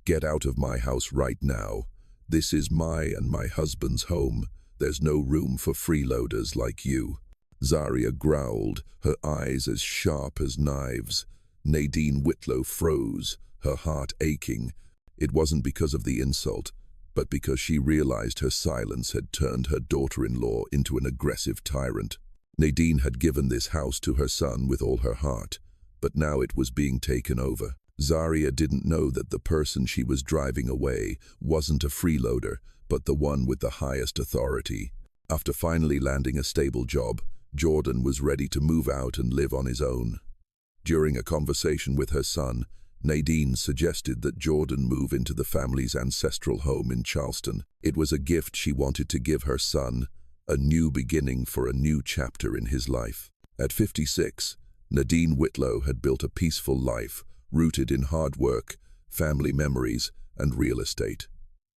"Get out of my house right now. This is my and my husband's home. There's no room for freeloaders like you." Zarya growled, her eyes as sharp as knives. Nadine Whitlow froze, her heart aching. It wasn't because of the insult, but because she realized her silence had turned her daughter-in-law into an aggressive tyrant. Nadine had given this house to her son with all her heart, but now it was being taken over. Zarya didn't know that the person she was driving away wasn't a freeloader, but the one with the highest authority. After finally landing a stable job, Jordan was ready to move out and live on his own. During a conversation with her son, Nadine suggested that Jordan move into the family's ancestral home in Charleston. It was a gift she wanted to give her son, a new beginning for a new chapter in his life. At 56, Nadine Whitlow had built a peaceful life, rooted in hard work, family memories, and real estate.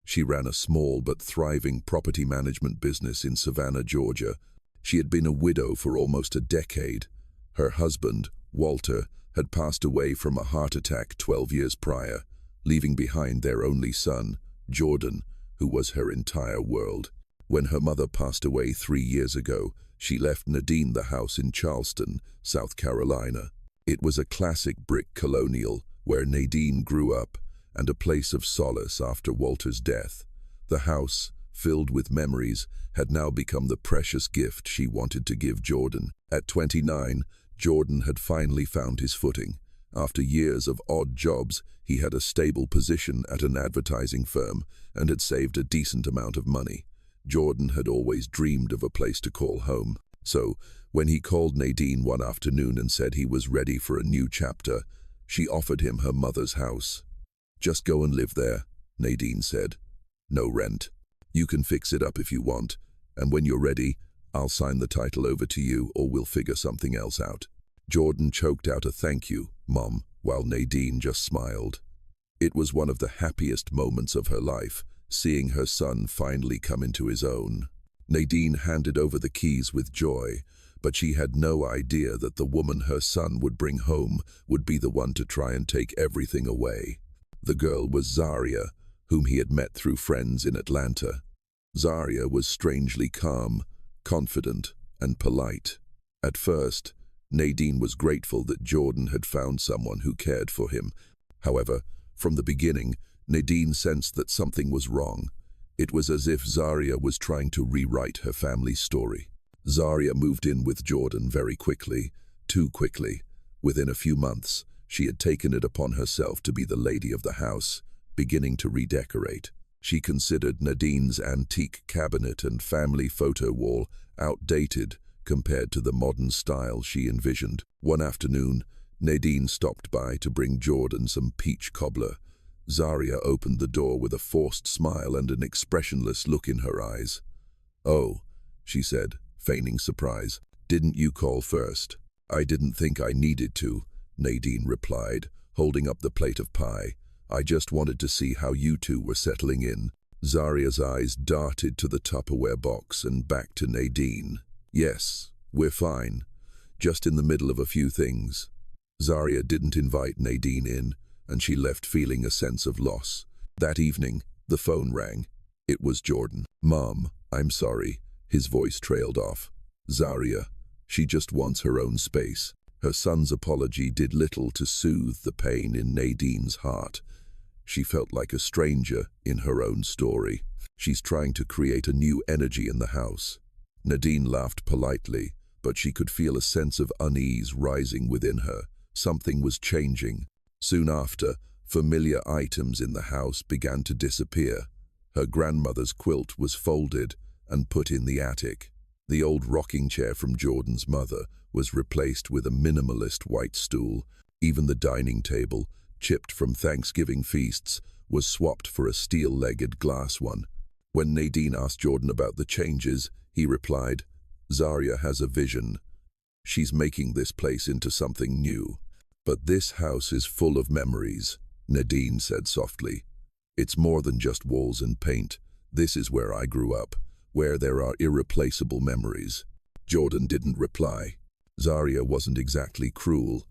She ran a small but thriving property management business in Savannah, Georgia. She had been a widow for almost a decade. Her husband, Walter, had passed away from a heart attack 12 years prior, leaving behind their only son, Jordan, who was her entire world. When her mother passed away 3 years ago, she left Nadine the house in Charleston, South Carolina. It was a classic brick colonial where Nadine grew up, and a place of solace after Walter's death. The house, filled with memories, had now become the precious gift she wanted to give Jordan. At 29, Jordan had finally found his footing. After years of odd jobs, he had a stable position at an advertising firm and had saved a decent amount of money. Jordan had always dreamed of a place to call home. So, when he called Nadine one afternoon and said he was ready for a new chapter, she offered him her mother's house. "Just go and live there," Nadine said. "No rent. You can fix it up if you want, and when you're ready, I'll sign the title over to you or we'll figure something else out." Jordan choked out a "thank you, Mom," while Nadine just smiled. It was one of the happiest moments of her life, seeing her son finally come into his own. Nadine handed over the keys with joy, but she had no idea that the woman her son would bring home would be the one to try and take everything away. The girl was Zarya, whom he had met through friends in Atlanta. Zarya was strangely calm, confident, and polite. At first, Nadine was grateful that Jordan had found someone who cared for him. However, from the beginning, Nadine sensed that something was wrong. It was as if Zarya was trying to rewrite her family's story. Zarya moved in with Jordan very quickly, too quickly. Within a few months, she had taken it upon herself to be the lady of the house, beginning to redecorate. She considered Nadine's antique cabinet and family photo wall outdated compared to the modern style she envisioned. One afternoon, Nadine stopped by to bring Jordan some peach cobbler. Zarya opened the door with a forced smile and an expressionless look in her eyes. "Oh," she said, feigning surprise. "Didn't you call first?" "I didn't think I needed to," Nadine replied, holding up the plate of pie. "I just wanted to see how you two were settling in." Zarya's eyes darted to the Tupperware box and back to Nadine. "Yes, we're fine. Just in the middle of a few things." Zarya didn't invite Nadine in, and she left feeling a sense of loss. That evening, the phone rang. It was Jordan. "Mom, I'm sorry." His voice trailed off. "Zarya, she just wants her own space." Her son's apology did little to soothe the pain in Nadine's heart. She felt like a stranger in her own story. "She's trying to create a new energy in the house." Nadine laughed politely, but she could feel a sense of unease rising within her. Something was changing. Soon after, familiar items in the house began to disappear. Her grandmother's quilt was folded and put in the attic. The old rocking chair from Jordan's mother was replaced with a minimalist white stool. Even the dining table, chipped from Thanksgiving feasts, was swapped for a steel-legged glass one. When Nadine asked Jordan about the changes, he replied, "Zarya has a vision. She's making this place into something new." "But this house is full of memories," Nadine said softly. "It's more than just walls and paint. This is where I grew up, where there are irreplaceable memories." Jordan didn't reply. Zarya wasn't exactly cruel,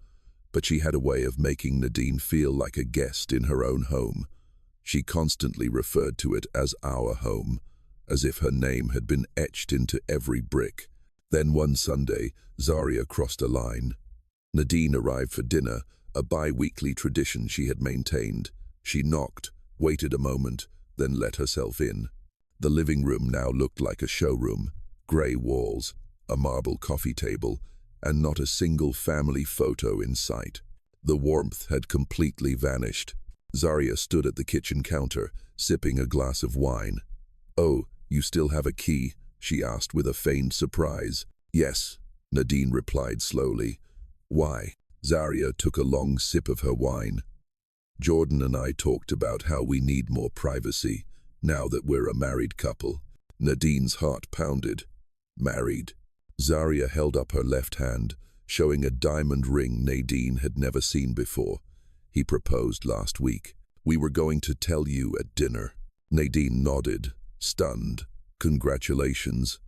but she had a way of making Nadine feel like a guest in her own home. She constantly referred to it as our home, as if her name had been etched into every brick. Then one Sunday, Zarya crossed a line. Nadine arrived for dinner, a bi-weekly tradition she had maintained. She knocked, waited a moment, then let herself in. The living room now looked like a showroom. Grey walls, a marble coffee table, and not a single family photo in sight. The warmth had completely vanished. Zarya stood at the kitchen counter, sipping a glass of wine. "Oh, you still have a key?" she asked with a feigned surprise. "Yes," Nadine replied slowly. "Why?" Zarya took a long sip of her wine. "Jordan and I talked about how we need more privacy, now that we're a married couple." Nadine's heart pounded. Married. Zarya held up her left hand, showing a diamond ring Nadine had never seen before. "He proposed last week. We were going to tell you at dinner." Nadine nodded, stunned. "Congratulations."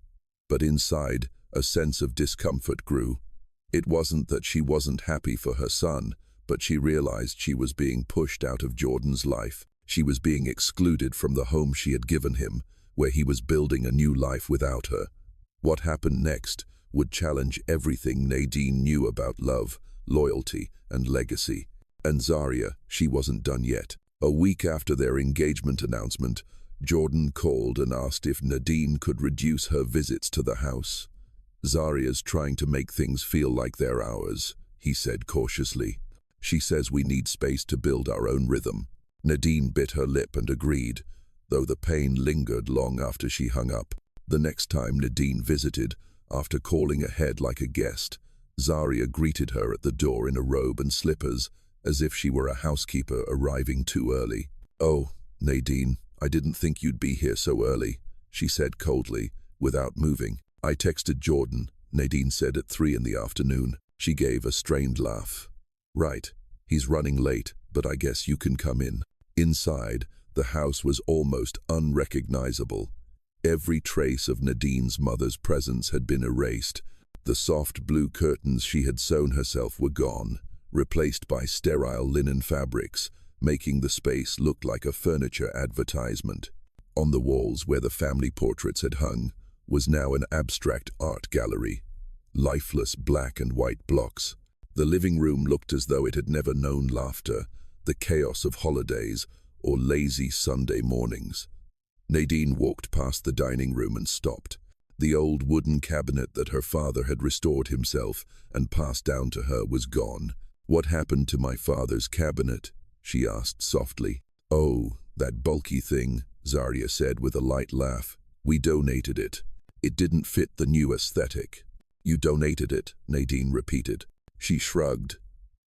But inside, a sense of discomfort grew. It wasn't that she wasn't happy for her son, but she realized she was being pushed out of Jordan's life. She was being excluded from the home she had given him, where he was building a new life without her. What happened next would challenge everything Nadine knew about love, loyalty, and legacy. And Zarya, she wasn't done yet. A week after their engagement announcement, Jordan called and asked if Nadine could reduce her visits to the house. "Zarya's trying to make things feel like they're ours," he said cautiously. "She says we need space to build our own rhythm." Nadine bit her lip and agreed, though the pain lingered long after she hung up. The next time Nadine visited, after calling ahead like a guest, Zarya greeted her at the door in a robe and slippers, as if she were a housekeeper arriving too early. "Oh, Nadine, I didn't think you'd be here so early," she said coldly, without moving. "I texted Jordan," Nadine said at 3 in the afternoon. She gave a strained laugh. "Right, he's running late, but I guess you can come in." Inside, the house was almost unrecognizable. Every trace of Nadine's mother's presence had been erased. The soft blue curtains she had sewn herself were gone, replaced by sterile linen fabrics, making the space look like a furniture advertisement. On the walls where the family portraits had hung was now an abstract art gallery, lifeless black and white blocks. The living room looked as though it had never known laughter, the chaos of holidays, or lazy Sunday mornings. Nadine walked past the dining room and stopped. The old wooden cabinet that her father had restored himself and passed down to her was gone. "What happened to my father's cabinet?" she asked softly. "Oh, that bulky thing," Zarya said with a light laugh. "We donated it. It didn't fit the new aesthetic." "You donated it," Nadine repeated. She shrugged.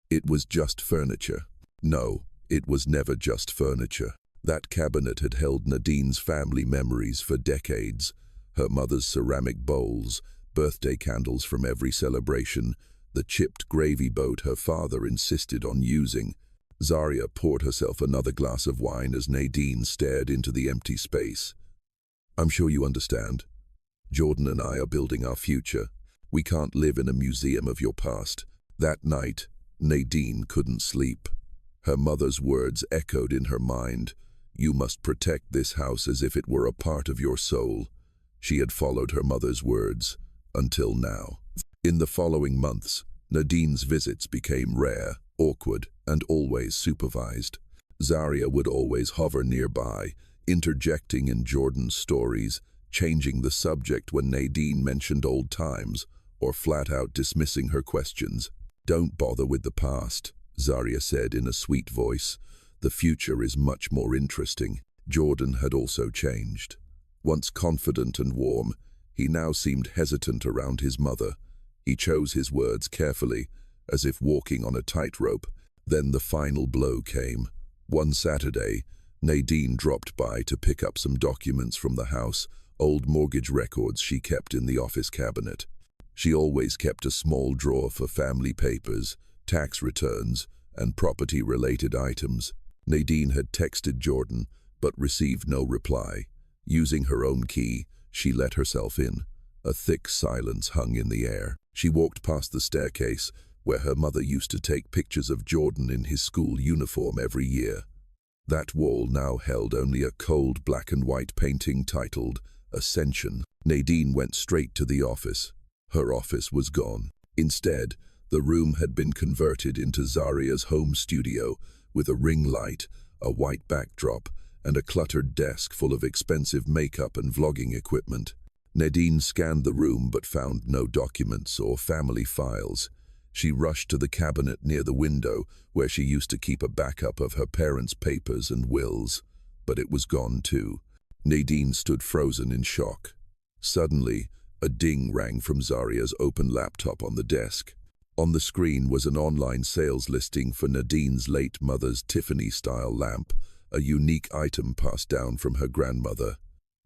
"It was just furniture." No, it was never just furniture. That cabinet had held Nadine's family memories for decades. Her mother's ceramic bowls, birthday candles from every celebration, the chipped gravy boat her father insisted on using. Zarya poured herself another glass of wine as Nadine stared into the empty space. "I'm sure you understand. Jordan and I are building our future. We can't live in a museum of your past." That night, Nadine couldn't sleep. Her mother's words echoed in her mind. "You must protect this house as if it were a part of your soul." She had followed her mother's words, until now. In the following months, Nadine's visits became rare, awkward, and always supervised. Zarya would always hover nearby, interjecting in Jordan's stories, changing the subject when Nadine mentioned old times, or flat out dismissing her questions. "Don't bother with the past," Zarya said in a sweet voice. "The future is much more interesting." Jordan had also changed. Once confident and warm, he now seemed hesitant around his mother. He chose his words carefully, as if walking on a tightrope. Then the final blow came. One Saturday, Nadine dropped by to pick up some documents from the house, old mortgage records she kept in the office cabinet. She always kept a small drawer for family papers, tax returns, and property-related items. Nadine had texted Jordan, but received no reply. Using her own key, she let herself in. A thick silence hung in the air. She walked past the staircase, where her mother used to take pictures of Jordan in his school uniform every year. That wall now held only a cold black and white painting titled Ascension. Nadine went straight to the office. Her office was gone. Instead, the room had been converted into Zarya's home studio with a ring light, a white backdrop, and a cluttered desk full of expensive makeup and vlogging equipment. Nadine scanned the room but found no documents or family files. She rushed to the cabinet near the window where she used to keep a backup of her parents' papers and wills, but it was gone too. Nadine stood frozen in shock. Suddenly, a ding rang from Zarya's open laptop on the desk. On the screen was an online sales listing for Nadine's late mother's Tiffany-style lamp, a unique item passed down from her grandmother.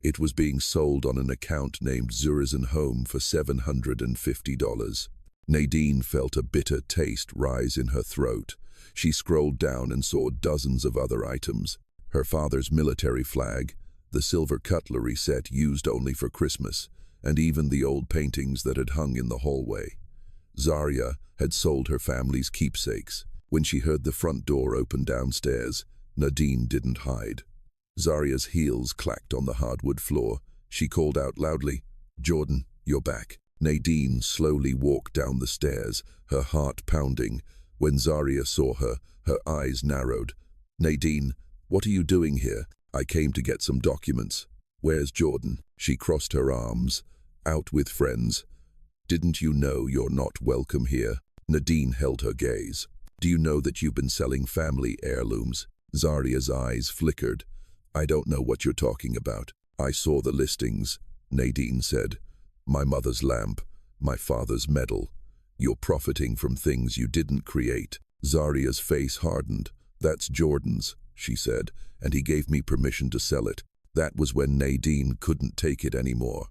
It was being sold on an account named Zarya Home for $750. Nadine felt a bitter taste rise in her throat. She scrolled down and saw dozens of other items. Her father's military flag, the silver cutlery set used only for Christmas, and even the old paintings that had hung in the hallway. Zarya had sold her family's keepsakes. When she heard the front door open downstairs, Nadine didn't hide. Zarya's heels clacked on the hardwood floor. She called out loudly, "Jordan, you're back." Nadine slowly walked down the stairs, her heart pounding. When Zarya saw her, her eyes narrowed. "Nadine, what are you doing here?" "I came to get some documents." "Where's Jordan?" She crossed her arms. "Out with friends." "Didn't you know you're not welcome here?" Nadine held her gaze. "Do you know that you've been selling family heirlooms?" Zarya's eyes flickered. "I don't know what you're talking about." "I saw the listings," Nadine said. "My mother's lamp, my father's medal. You're profiting from things you didn't create." Zarya's face hardened. "That's Jordan's," she said, "and he gave me permission to sell it." That was when Nadine couldn't take it anymore.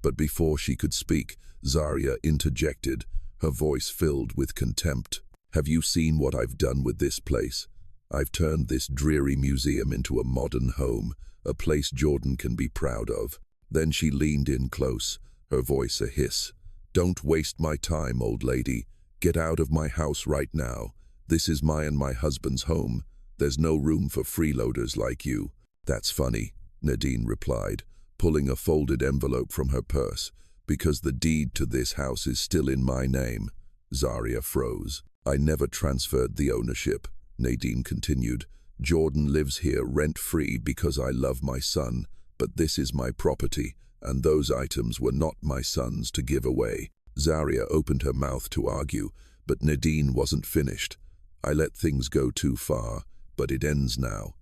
But before she could speak, Zarya interjected, her voice filled with contempt. "Have you seen what I've done with this place? I've turned this dreary museum into a modern home, a place Jordan can be proud of." Then she leaned in close, her voice a hiss. "Don't waste my time, old lady. Get out of my house right now. This is my and my husband's home. There's no room for freeloaders like you." "That's funny," Nadine replied, pulling a folded envelope from her purse. "Because the deed to this house is still in my name." Zarya froze. "I never transferred the ownership," Nadine continued. "Jordan lives here rent-free because I love my son, but this is my property, and those items were not my son's to give away." Zarya opened her mouth to argue, but Nadine wasn't finished. "I let things go too far, but it ends now.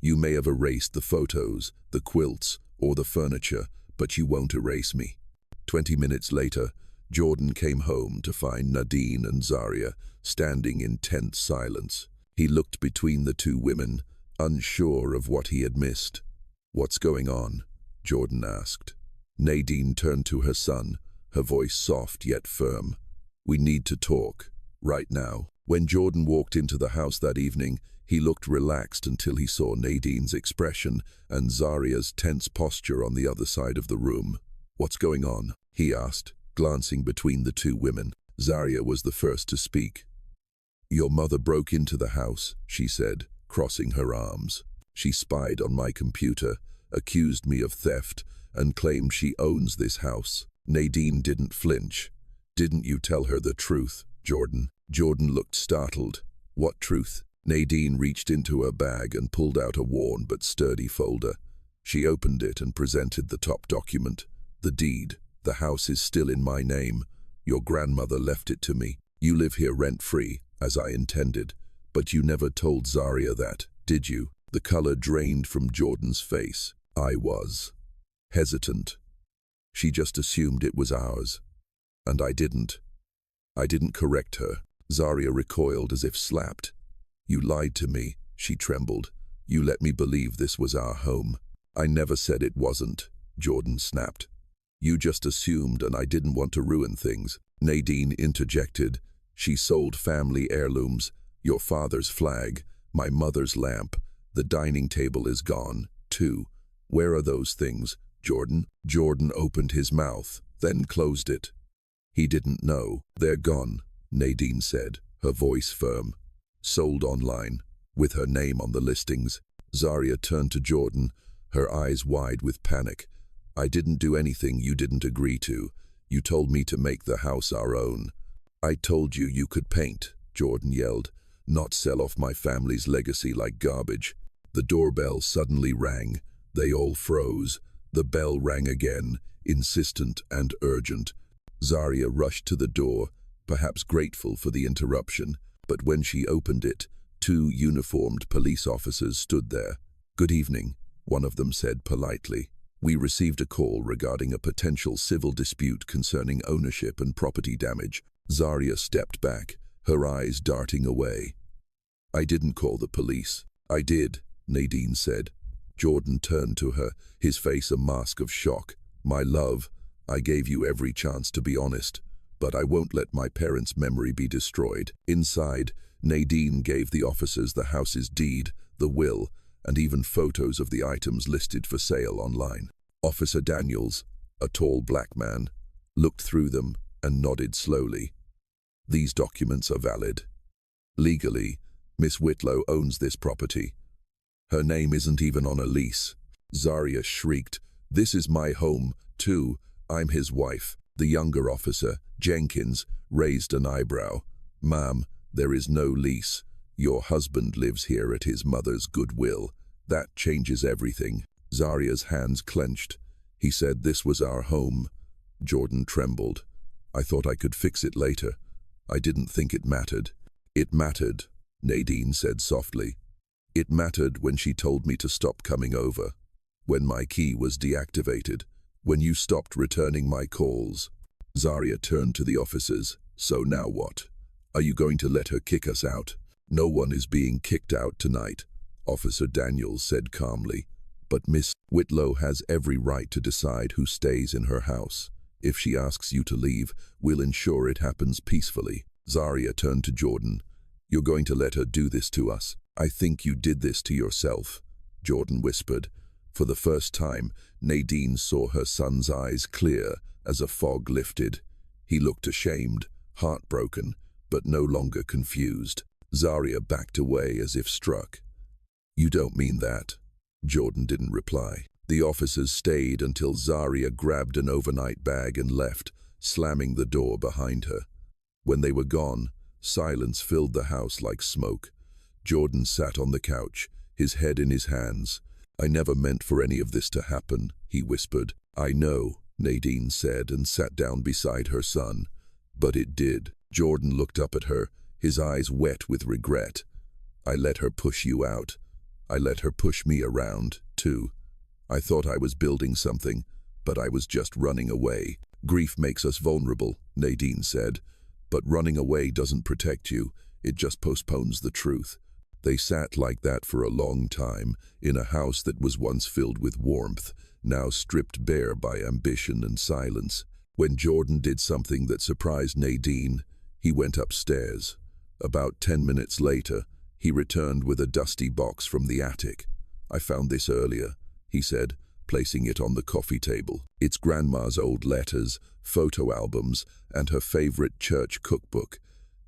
You may have erased the photos, the quilts, or the furniture, but you won't erase me." 20 minutes later, Jordan came home to find Nadine and Zarya standing in tense silence. He looked between the two women, unsure of what he had missed. "What's going on?" Jordan asked. Nadine turned to her son, her voice soft yet firm. "We need to talk, right now." When Jordan walked into the house that evening, he looked relaxed until he saw Nadine's expression and Zarya's tense posture on the other side of the room. "What's going on?" he asked, glancing between the two women. Zarya was the first to speak. "Your mother broke into the house," she said, crossing her arms. "She spied on my computer, accused me of theft, and claimed she owns this house." Nadine didn't flinch. "Didn't you tell her the truth, Jordan?" Jordan looked startled. "What truth?" Nadine reached into her bag and pulled out a worn but sturdy folder. She opened it and presented the top document. "The deed. The house is still in my name. Your grandmother left it to me. You live here rent-free, as I intended. But you never told Zarya that, did you?" The color drained from Jordan's face. "I was hesitant. She just assumed it was ours. And I didn't correct her." Zarya recoiled as if slapped. "You lied to me," she trembled. "You let me believe this was our home." "I never said it wasn't," Jordan snapped. "You just assumed, and I didn't want to ruin things." Nadine interjected. "She sold family heirlooms, your father's flag, my mother's lamp. The dining table is gone, too. Where are those things, Jordan?" Jordan opened his mouth, then closed it. He didn't know. "They're gone," Nadine said, her voice firm. "Sold online, with her name on the listings." Zarya turned to Jordan, her eyes wide with panic. I didn't do anything you didn't agree to. You told me to make the house our own. I told you you could paint, Jordan yelled, not sell off my family's legacy like garbage. The doorbell suddenly rang. They all froze. The bell rang again, insistent and urgent. Zarya rushed to the door, perhaps grateful for the interruption, but when she opened it, 2 uniformed police officers stood there. "Good evening," one of them said politely. "We received a call regarding a potential civil dispute concerning ownership and property damage." Zarya stepped back, her eyes darting away. "I didn't call the police." "I did," Nadine said. Jordan turned to her, his face a mask of shock. "My love, I gave you every chance to be honest, but I won't let my parents' memory be destroyed." Inside, Nadine gave the officers the house's deed, the will, and even photos of the items listed for sale online. Officer Daniels, a tall black man, looked through them and nodded slowly. "These documents are valid. Legally, Miss Whitlow owns this property. Her name isn't even on a lease." Zarya shrieked, "This is my home, too. I'm his wife." The younger officer, Jenkins, raised an eyebrow. "Ma'am, there is no lease. Your husband lives here at his mother's goodwill. That changes everything." Zarya's hands clenched. "He said this was our home." Jordan trembled. "I thought I could fix it later. I didn't think it mattered." "It mattered," Nadine said softly. "It mattered when she told me to stop coming over, when my key was deactivated, when you stopped returning my calls." Zarya turned to the officers. "So now what? Are you going to let her kick us out?" "No one is being kicked out tonight," Officer Daniels said calmly. "But Miss Whitlow has every right to decide who stays in her house. If she asks you to leave, we'll ensure it happens peacefully." Zarya turned to Jordan. "You're going to let her do this to us?" "I think you did this to yourself," Jordan whispered. For the first time, Nadine saw her son's eyes clear as a fog lifted. He looked ashamed, heartbroken, but no longer confused. Zarya backed away as if struck. "You don't mean that?" Jordan didn't reply. The officers stayed until Zarya grabbed an overnight bag and left, slamming the door behind her. When they were gone, silence filled the house like smoke. Jordan sat on the couch, his head in his hands. "I never meant for any of this to happen," he whispered. "I know," Nadine said and sat down beside her son. "But it did." Jordan looked up at her, his eyes wet with regret. "I let her push you out. I let her push me around, too. I thought I was building something, but I was just running away." "Grief makes us vulnerable," Nadine said. "But running away doesn't protect you, it just postpones the truth." They sat like that for a long time, in a house that was once filled with warmth, now stripped bare by ambition and silence. When Jordan did something that surprised Nadine, he went upstairs. About 10 minutes later, he returned with a dusty box from the attic. "I found this earlier," he said, placing it on the coffee table. "It's Grandma's old letters, photo albums, and her favorite church cookbook."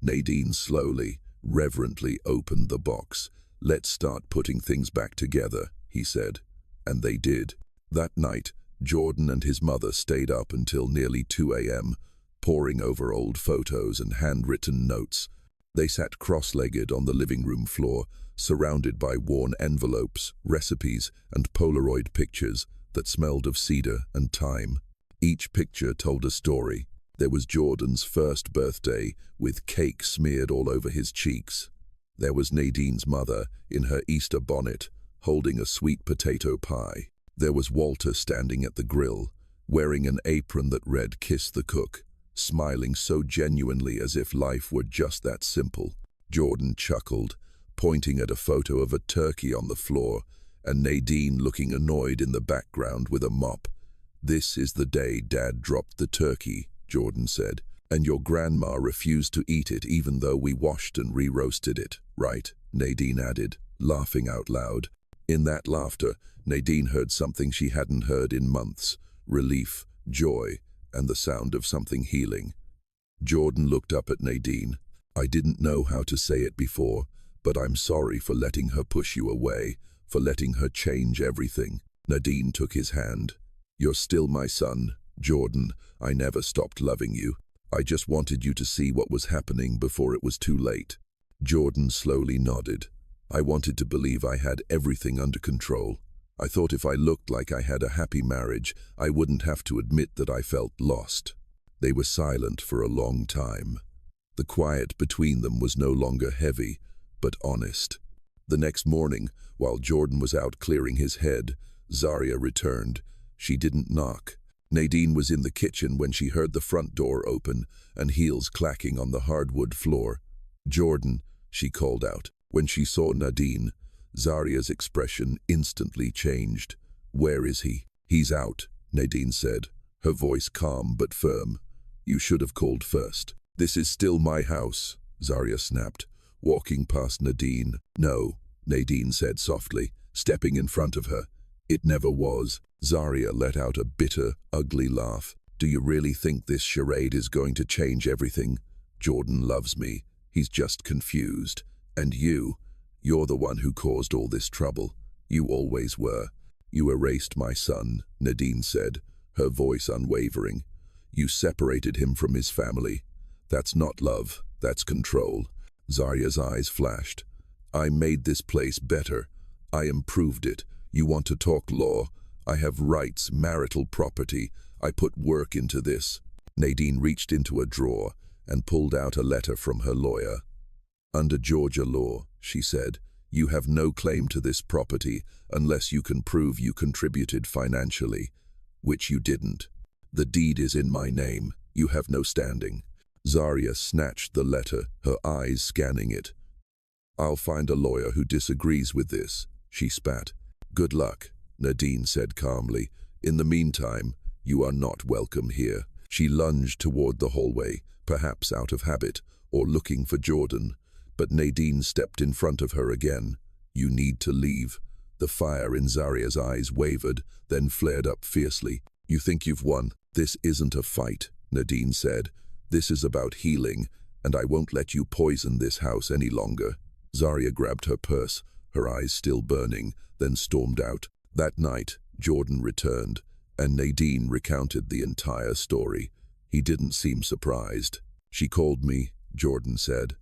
Nadine slowly, reverently opened the box. "Let's start putting things back together," he said. And they did. That night, Jordan and his mother stayed up until nearly 2 a.m., poring over old photos and handwritten notes. They sat cross-legged on the living room floor, surrounded by worn envelopes, recipes, and Polaroid pictures that smelled of cedar and thyme. Each picture told a story. There was Jordan's first birthday, with cake smeared all over his cheeks. There was Nadine's mother, in her Easter bonnet, holding a sweet potato pie. There was Walter standing at the grill, wearing an apron that read "Kiss the Cook," smiling so genuinely as if life were just that simple. Jordan chuckled, pointing at a photo of a turkey on the floor, and Nadine looking annoyed in the background with a mop. "This is the day Dad dropped the turkey," Jordan said, "and your grandma refused to eat it even though we washed and re-roasted it, right?" Nadine added, laughing out loud. In that laughter, Nadine heard something she hadn't heard in months: relief, joy, and the sound of something healing. Jordan looked up at Nadine. "I didn't know how to say it before, but I'm sorry for letting her push you away. for letting her change everything. Nadine took his hand. "You're still my son, Jordan. I never stopped loving you. I just wanted you to see what was happening before it was too late." Jordan slowly nodded. "I wanted to believe I had everything under control. I thought if I looked like I had a happy marriage, I wouldn't have to admit that I felt lost." They were silent for a long time. The quiet between them was no longer heavy, but honest. The next morning, while Jordan was out clearing his head, Zarya returned. She didn't knock. Nadine was in the kitchen when she heard the front door open and heels clacking on the hardwood floor. "Jordan," she called out. When she saw Nadine, Zarya's expression instantly changed. "Where is he?" "He's out," Nadine said, her voice calm but firm. "You should have called first." "This is still my house," Zarya snapped, walking past Nadine. "No," Nadine said softly, stepping in front of her. "It never was." Zarya let out a bitter, ugly laugh. "Do you really think this charade is going to change everything? Jordan loves me. He's just confused. And you're the one who caused all this trouble. You always were." "You erased my son," Nadine said, her voice unwavering. "You separated him from his family. That's not love, that's control." Zarya's eyes flashed. "I made this place better. I improved it. You want to talk law? I have rights, marital property. I put work into this." Nadine reached into a drawer and pulled out a letter from her lawyer. "Under Georgia law," she said, "you have no claim to this property unless you can prove you contributed financially, which you didn't. The deed is in my name. You have no standing." Zarya snatched the letter, her eyes scanning it. "I'll find a lawyer who disagrees with this," she spat. "Good luck," Nadine said calmly. "In the meantime, you are not welcome here." She lunged toward the hallway, perhaps out of habit, or looking for Jordan. But Nadine stepped in front of her again. "You need to leave." The fire in Zarya's eyes wavered, then flared up fiercely. "You think you've won? This isn't a fight," Nadine said. "This is about healing, and I won't let you poison this house any longer." Zarya grabbed her purse, her eyes still burning, then stormed out. That night, Jordan returned, and Nadine recounted the entire story. He didn't seem surprised. "She called me," Jordan said.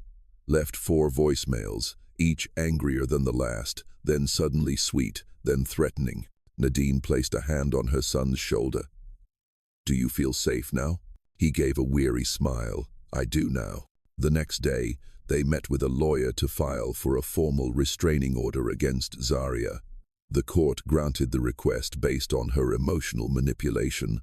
"Left 4 voicemails, each angrier than the last, then suddenly sweet, then threatening." Nadine placed a hand on her son's shoulder. "Do you feel safe now?" He gave a weary smile. "I do now." The next day, they met with a lawyer to file for a formal restraining order against Zarya. The court granted the request based on her emotional manipulation,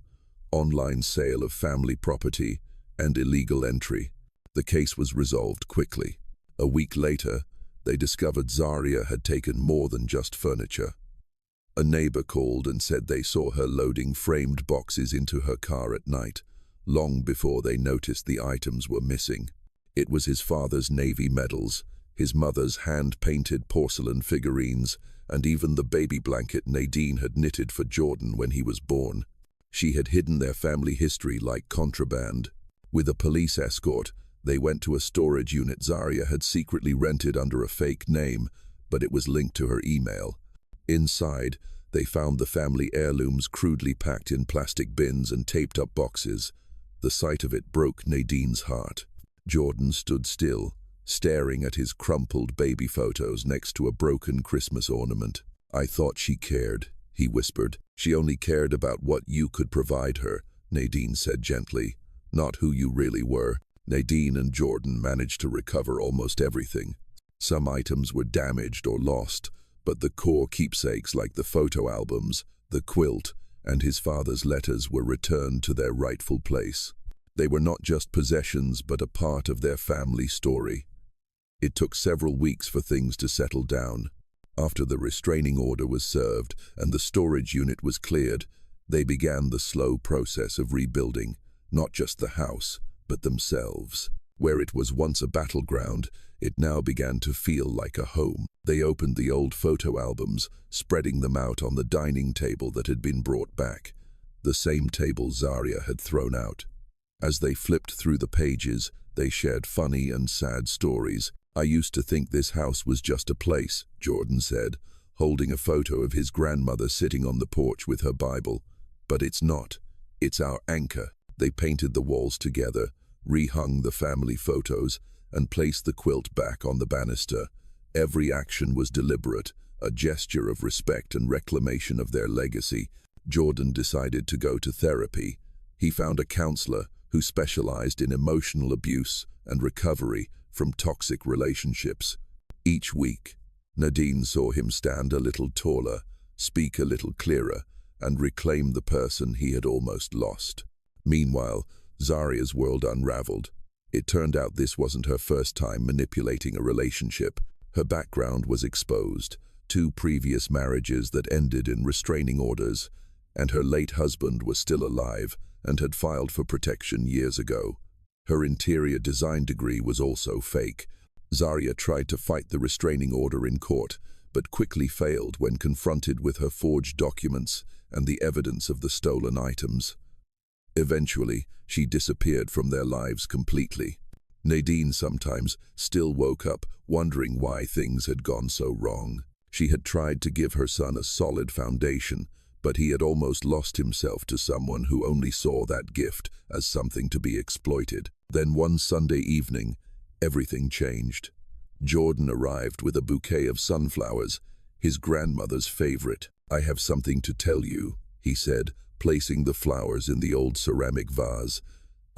online sale of family property, and illegal entry. The case was resolved quickly. A week later, they discovered Zarya had taken more than just furniture. A neighbor called and said they saw her loading framed boxes into her car at night, long before they noticed the items were missing. It was his father's Navy medals, his mother's hand-painted porcelain figurines, and even the baby blanket Nadine had knitted for Jordan when he was born. She had hidden their family history like contraband. With a police escort, they went to a storage unit Zarya had secretly rented under a fake name, but it was linked to her email. Inside, they found the family heirlooms crudely packed in plastic bins and taped up boxes. The sight of it broke Nadine's heart. Jordan stood still, staring at his crumpled baby photos next to a broken Christmas ornament. "I thought she cared," he whispered. "She only cared about what you could provide her," Nadine said gently, "not who you really were." Nadine and Jordan managed to recover almost everything. Some items were damaged or lost, but the core keepsakes like the photo albums, the quilt, and his father's letters were returned to their rightful place. They were not just possessions, but a part of their family story. It took several weeks for things to settle down. After the restraining order was served and the storage unit was cleared, they began the slow process of rebuilding, not just the house, but themselves. Where it was once a battleground, it now began to feel like a home. They opened the old photo albums, spreading them out on the dining table that had been brought back, the same table Zarya had thrown out. As they flipped through the pages, they shared funny and sad stories. "I used to think this house was just a place," Jordan said, holding a photo of his grandmother sitting on the porch with her Bible. But it's not. It's our anchor. They painted the walls together, rehung the family photos, and placed the quilt back on the banister. Every action was deliberate, a gesture of respect and reclamation of their legacy. Jordan decided to go to therapy. He found a counselor who specialized in emotional abuse and recovery from toxic relationships. Each week, Nadine saw him stand a little taller, speak a little clearer, and reclaim the person he had almost lost. Meanwhile, Zarya's world unraveled. It turned out this wasn't her first time manipulating a relationship. Her background was exposed, 2 previous marriages that ended in restraining orders, and her late husband was still alive and had filed for protection years ago. Her interior design degree was also fake. Zarya tried to fight the restraining order in court, but quickly failed when confronted with her forged documents and the evidence of the stolen items. Eventually, she disappeared from their lives completely. Nadine sometimes still woke up wondering why things had gone so wrong. She had tried to give her son a solid foundation, but he had almost lost himself to someone who only saw that gift as something to be exploited. Then one Sunday evening, everything changed. Jordan arrived with a bouquet of sunflowers, his grandmother's favorite. "I have something to tell you," he said, placing the flowers in the old ceramic vase.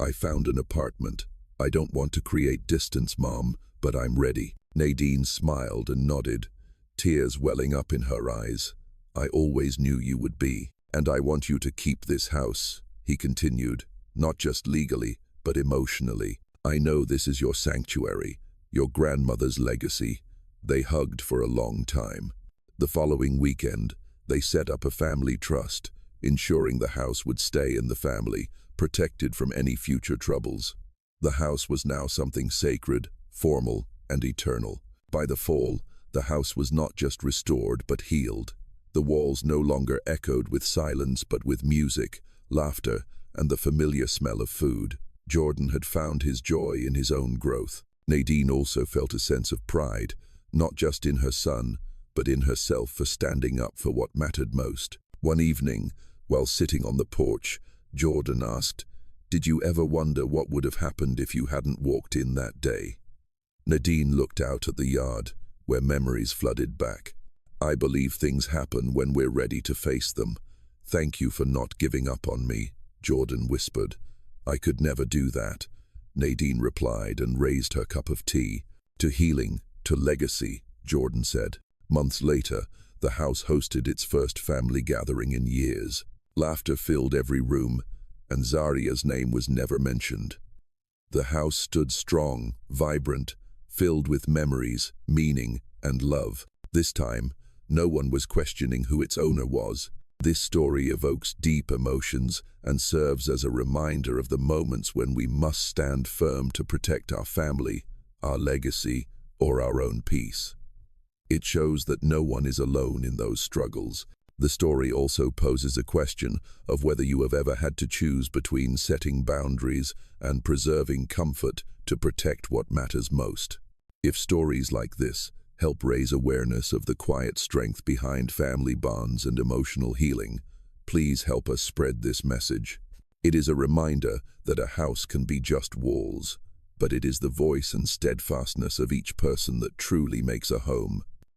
"I found an apartment. I don't want to create distance, Mom, but I'm ready." Nadine smiled and nodded, tears welling up in her eyes. "I always knew you would be, and I want you to keep this house," he continued, "not just legally, but emotionally. I know this is your sanctuary, your grandmother's legacy." They hugged for a long time. The following weekend, they set up a family trust, ensuring the house would stay in the family, protected from any future troubles. The house was now something sacred, formal, and eternal. By the fall, the house was not just restored but healed. The walls no longer echoed with silence but with music, laughter, and the familiar smell of food. Jordan had found his joy in his own growth. Nadine also felt a sense of pride, not just in her son, but in herself for standing up for what mattered most. One evening, while sitting on the porch, Jordan asked, "Did you ever wonder what would have happened if you hadn't walked in that day?" Nadine looked out at the yard, where memories flooded back. "I believe things happen when we're ready to face them. Thank you for not giving up on me," Jordan whispered. "I could never do that," Nadine replied and raised her cup of tea. "To healing, to legacy," Jordan said. Months later, the house hosted its first family gathering in years. Laughter filled every room, and Zarya's name was never mentioned. The house stood strong, vibrant, filled with memories, meaning, and love. This time, no one was questioning who its owner was. This story evokes deep emotions and serves as a reminder of the moments when we must stand firm to protect our family, our legacy, or our own peace. It shows that no one is alone in those struggles. The story also poses a question of whether you have ever had to choose between setting boundaries and preserving comfort to protect what matters most. If stories like this help raise awareness of the quiet strength behind family bonds and emotional healing, please help us spread this message. It is a reminder that a house can be just walls, but it is the voice and steadfastness of each person that truly makes a home.